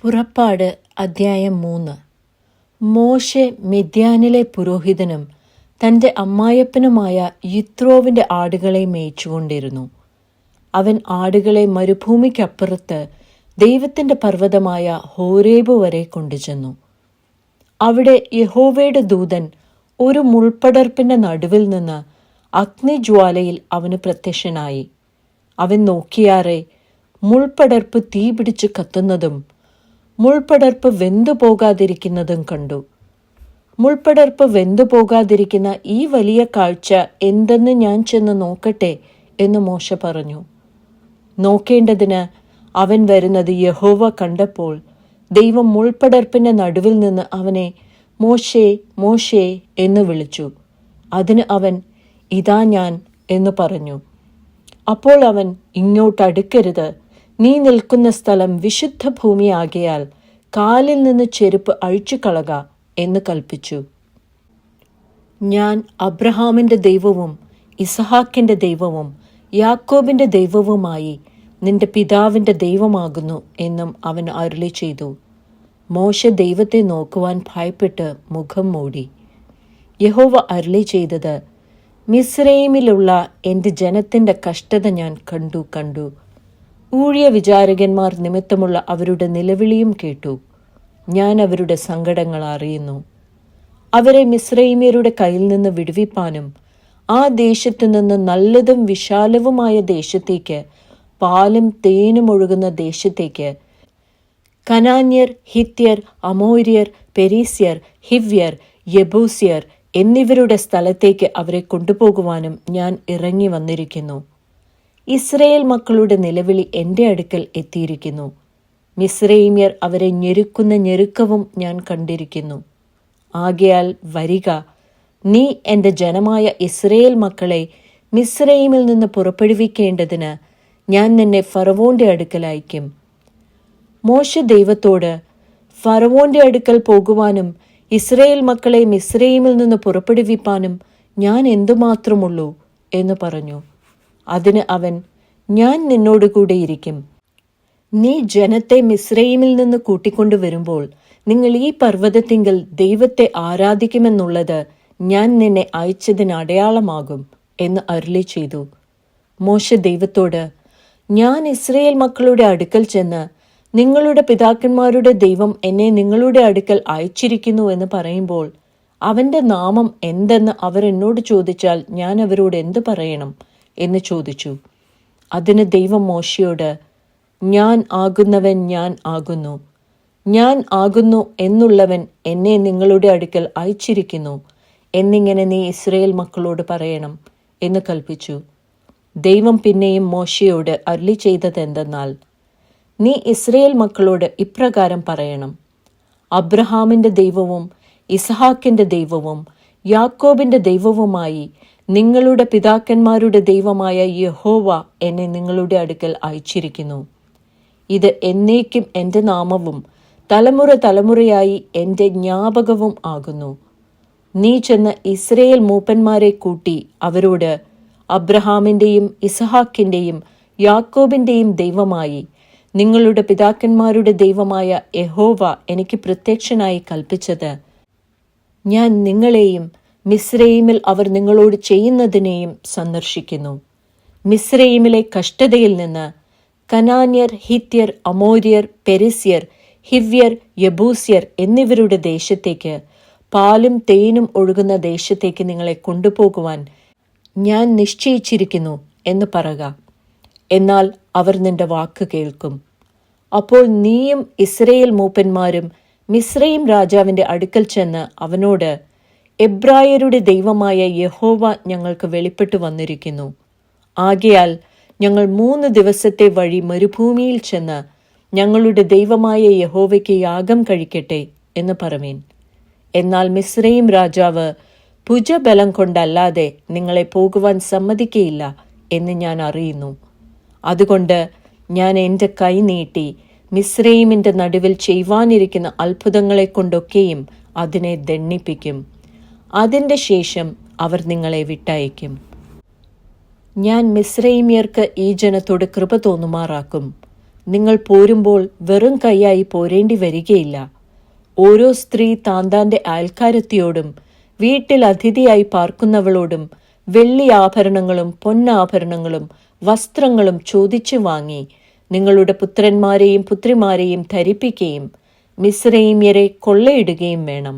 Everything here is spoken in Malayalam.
പുറപ്പാട് അദ്ധ്യായം 3. മോശെ മിദ്യാനിലെ പുരോഹിതനും തൻ്റെ അമ്മായപ്പനുമായ യിത്രോവിൻ്റെ ആടുകളെ മേയിച്ചുകൊണ്ടിരുന്നു. അവൻ ആടുകളെ മരുഭൂമിക്കപ്പുറത്ത് ദൈവത്തിൻ്റെ പർവ്വതമായ ഹോരേബ് വരെ കൊണ്ടുചെന്നു. അവിടെ യഹോവയുടെ ദൂതൻ ഒരു മുൾപ്പടർപ്പിൻ്റെ നടുവിൽ നിന്ന് അഗ്നിജ്വാലയിൽ അവന് പ്രത്യക്ഷനായി. അവൻ നോക്കിയാറെ മുൾപ്പടർപ്പ് തീ പിടിച്ച് കത്തുന്നതും മുൾപ്പടർപ്പ് വെന്തുപോകാതിരിക്കുന്നതും കണ്ടു. മുൾപ്പടർപ്പ് വെന്തുപോകാതിരിക്കുന്ന ഈ വലിയ കാഴ്ച എന്തെന്ന് ഞാൻ ചെന്ന് നോക്കട്ടെ എന്ന് മോശ പറഞ്ഞു. നോക്കേണ്ടതിന് അവൻ വരുന്നത് യഹോവ കണ്ടപ്പോൾ ദൈവം മുൾപ്പടർപ്പിൻ്റെ നടുവിൽ നിന്ന് അവനെ മോശേ മോശേ എന്ന് വിളിച്ചു. അതിന് അവൻ ഇതാ ഞാൻ എന്ന് പറഞ്ഞു. അപ്പോൾ അവൻ ഇങ്ങോട്ടടുക്കരുത്, നീ നിൽക്കുന്ന സ്ഥലം വിശുദ്ധ ഭൂമിയാകയാൽ കാലിൽ നിന്ന് ചെരുപ്പ് അഴിച്ചു കളക എന്ന് കൽപ്പിച്ചു. ഞാൻ അബ്രഹാമിൻ്റെ ദൈവവും ഇസഹാക്കിൻ്റെ ദൈവവും യാക്കോബിൻ്റെ ദൈവവുമായി നിന്റെ പിതാവിൻ്റെ ദൈവമാകുന്നു എന്നും അവൻ അരുളി ചെയ്തു. മോശ ദൈവത്തെ നോക്കുവാൻ ഭയപ്പെട്ട് മുഖം മൂടി. യഹോവ അരുളി ചെയ്തത്, മിസ്രയീമിലുള്ള എൻ്റെ ജനത്തിൻ്റെ കഷ്ടത ഞാൻ കണ്ടു. ഊഴിയ വിചാരകന്മാർ നിമിത്തമുള്ള അവരുടെ നിലവിളിയും കേട്ടു. ഞാൻ അവരുടെ സങ്കടങ്ങൾ അറിയുന്നു. അവരെ മിസ്രയീമ്യരുടെ കയ്യിൽ നിന്ന് വിടുവിപ്പാനും ആ ദേശത്തു നിന്ന് നല്ലതും വിശാലവുമായ ദേശത്തേക്ക്, പാലും തേനും ഒഴുകുന്ന ദേശത്തേക്ക്, കനാന്യർ, ഹിത്യർ, അമോര്യർ, പെരീസ്യർ, ഹിവ്യർ, യെബൂസ്യർ എന്നിവരുടെ സ്ഥലത്തേക്ക് അവരെ കൊണ്ടുപോകുവാനും ഞാൻ ഇറങ്ങി വന്നിരിക്കുന്നു. ഇസ്രയേൽ മക്കളുടെ നിലവിളി എൻ്റെ അടുക്കൽ എത്തിയിരിക്കുന്നു. മിസ്രയീമ്യർ അവരെ ഞെരുക്കുന്ന ഞെരുക്കവും ഞാൻ കണ്ടിരിക്കുന്നു. ആകയാൽ വരിക, നീ എൻ്റെ ജനമായ ഇസ്രയേൽ മക്കളെ മിസ്രയീമിൽ നിന്ന് പുറപ്പെടുവിക്കേണ്ടതിന് ഞാൻ നിന്നെ ഫറവോന്റെ അടുക്കൽ അയക്കും. മോശ ദൈവത്തോട്, ഫറവോന്റെ അടുക്കൽ പോകുവാനും ഇസ്രയേൽ മക്കളെ മിസ്രയീമിൽ നിന്ന് പുറപ്പെടുവിപ്പാനും ഞാൻ എന്തുമാത്രമുള്ളൂ എന്ന് പറഞ്ഞു. അതിന് അവൻ, ഞാൻ നിന്നോടുകൂടെ ഇരിക്കും. നീ ജനത്തെ മിസ്രയീമിൽ നിന്ന് കൂട്ടിക്കൊണ്ടുവരുമ്പോൾ നിങ്ങൾ ഈ പർവ്വതത്തിങ്കൽ ദൈവത്തെ ആരാധിക്കുമെന്നുള്ളത് ഞാൻ നിന്നെ അയച്ചതിന് അടയാളമാകും എന്ന് അരുളി ചെയ്തു. മോശ ദൈവത്തോട്, ഞാൻ ഇസ്രയേൽ മക്കളുടെ അടുക്കൽ ചെന്ന് നിങ്ങളുടെ പിതാക്കന്മാരുടെ ദൈവം എന്നെ നിങ്ങളുടെ അടുക്കൽ അയച്ചിരിക്കുന്നു എന്ന് പറയുമ്പോൾ അവൻ്റെ നാമം എന്തെന്ന് അവർ എന്നോട് ചോദിച്ചാൽ ഞാൻ അവരോട് എന്തു പറയണം എന്ന് ചോദിച്ചു. അതിന് ദൈവം മോശയോട്, ഞാൻ ആകുന്നവൻ ഞാൻ ആകുന്നു. ഞാൻ ആകുന്നു എന്നുള്ളവൻ എന്നെ നിങ്ങളുടെ അടുക്കൽ അയച്ചിരിക്കുന്നു എന്നിങ്ങനെ നീ ഇസ്രയേൽ മക്കളോട് പറയണം എന്ന് കൽപ്പിച്ചു. ദൈവം പിന്നെയും മോശയോട് അരുളി ചെയ്തതെന്തെന്നാൽ, നീ ഇസ്രയേൽ മക്കളോട് ഇപ്രകാരം പറയണം, അബ്രഹാമിൻ്റെ ദൈവവും ഇസഹാക്കിൻ്റെ ദൈവവും യാക്കോബിൻ്റെ ദൈവവുമായി നിങ്ങളുടെ പിതാക്കന്മാരുടെ ദൈവമായ യഹോവ എന്നെ നിങ്ങളുടെ അടുക്കൽ അയച്ചിരിക്കുന്നു. ഇത് എന്നേക്കും എൻ്റെ നാമവും തലമുറ തലമുറയായി എൻ്റെ ജ്ഞാപകവും ആകുന്നു. നീ ചെന്ന് ഇസ്രയേൽ മൂപ്പന്മാരെ കൂട്ടി അവരോട്, അബ്രഹാമിൻ്റെയും ഇസഹാക്കിൻ്റെയും യാക്കോബിൻ്റെയും ദൈവമായി നിങ്ങളുടെ പിതാക്കന്മാരുടെ ദൈവമായ യഹോവ എനിക്ക് പ്രത്യക്ഷനായി കൽപ്പിച്ചത്, ഞാൻ നിങ്ങളെയും മിസ്രയീമിൽ അവർ നിങ്ങളോട് ചെയ്യുന്നതിനെയും സന്ദർശിക്കുന്നു. മിസ്രയീമിലെ കഷ്ടതയിൽ നിന്ന് കനാന്യർ, ഹിത്യർ, അമോര്യർ, പെരിസ്യർ, ഹിവ്യർ, യെബൂസ്യർ എന്നിവരുടെ ദേശത്തേക്ക്, പാലും തേനും ഒഴുകുന്ന ദേശത്തേക്ക് നിങ്ങളെ കൊണ്ടുപോകുവാൻ ഞാൻ നിശ്ചയിച്ചിരിക്കുന്നു എന്ന് പറക. എന്നാൽ അവർ നിന്റെ വാക്ക് കേൾക്കും. അപ്പോൾ നീയും ഇസ്രയേൽ മൂപ്പന്മാരും മിസ്രയീം രാജാവിൻ്റെ അടുക്കൽ ചെന്ന് അവനോട്, എബ്രായരുടെ ദൈവമായ യഹോവ ഞങ്ങൾക്ക് വെളിപ്പെട്ടു വന്നിരിക്കുന്നു. ആകയാൽ ഞങ്ങൾ 3 ദിവസത്തെ വഴി മരുഭൂമിയിൽ ചെന്ന് ഞങ്ങളുടെ ദൈവമായ യഹോവയ്ക്ക് യാഗം കഴിക്കട്ടെ എന്ന് പറവീൻ. എന്നാൽ മിസ്രയീം രാജാവ് ഭുജബലം കൊണ്ടല്ലാതെ നിങ്ങളെ പോകുവാൻ സമ്മതിക്കയില്ല എന്ന് ഞാൻ അറിയുന്നു. അതുകൊണ്ട് ഞാൻ എൻ്റെ കൈ നീട്ടി മിസ്രയീമിൻ്റെ നടുവിൽ ചെയ്യുവാനിരിക്കുന്ന അത്ഭുതങ്ങളെ കൊണ്ടൊക്കെയും അതിനെ ദണ്ഡിപ്പിക്കും. അതിൻ്റെ ശേഷം അവർ നിങ്ങളെ വിട്ടയക്കും. ഞാൻ മിസ്രയീമ്യർക്ക് ഈ ജനത്തോട് കൃപ തോന്നുമാറാക്കും. നിങ്ങൾ പോരുമ്പോൾ വെറും കൈയായി പോരേണ്ടി വരികയില്ല. ഓരോ സ്ത്രീ താന്താന്റെ അയൽക്കാരത്തിയോടും വീട്ടിൽ അതിഥിയായി പാർക്കുന്നവളോടും വെള്ളി ആഭരണങ്ങളും പൊന്നാഭരണങ്ങളും വസ്ത്രങ്ങളും ചോദിച്ചു വാങ്ങി നിങ്ങളുടെ പുത്രന്മാരെയും പുത്രിമാരെയും ധരിപ്പിക്കുകയും മിസ്രയീമ്യരെ കൊള്ളയിടുകയും വേണം.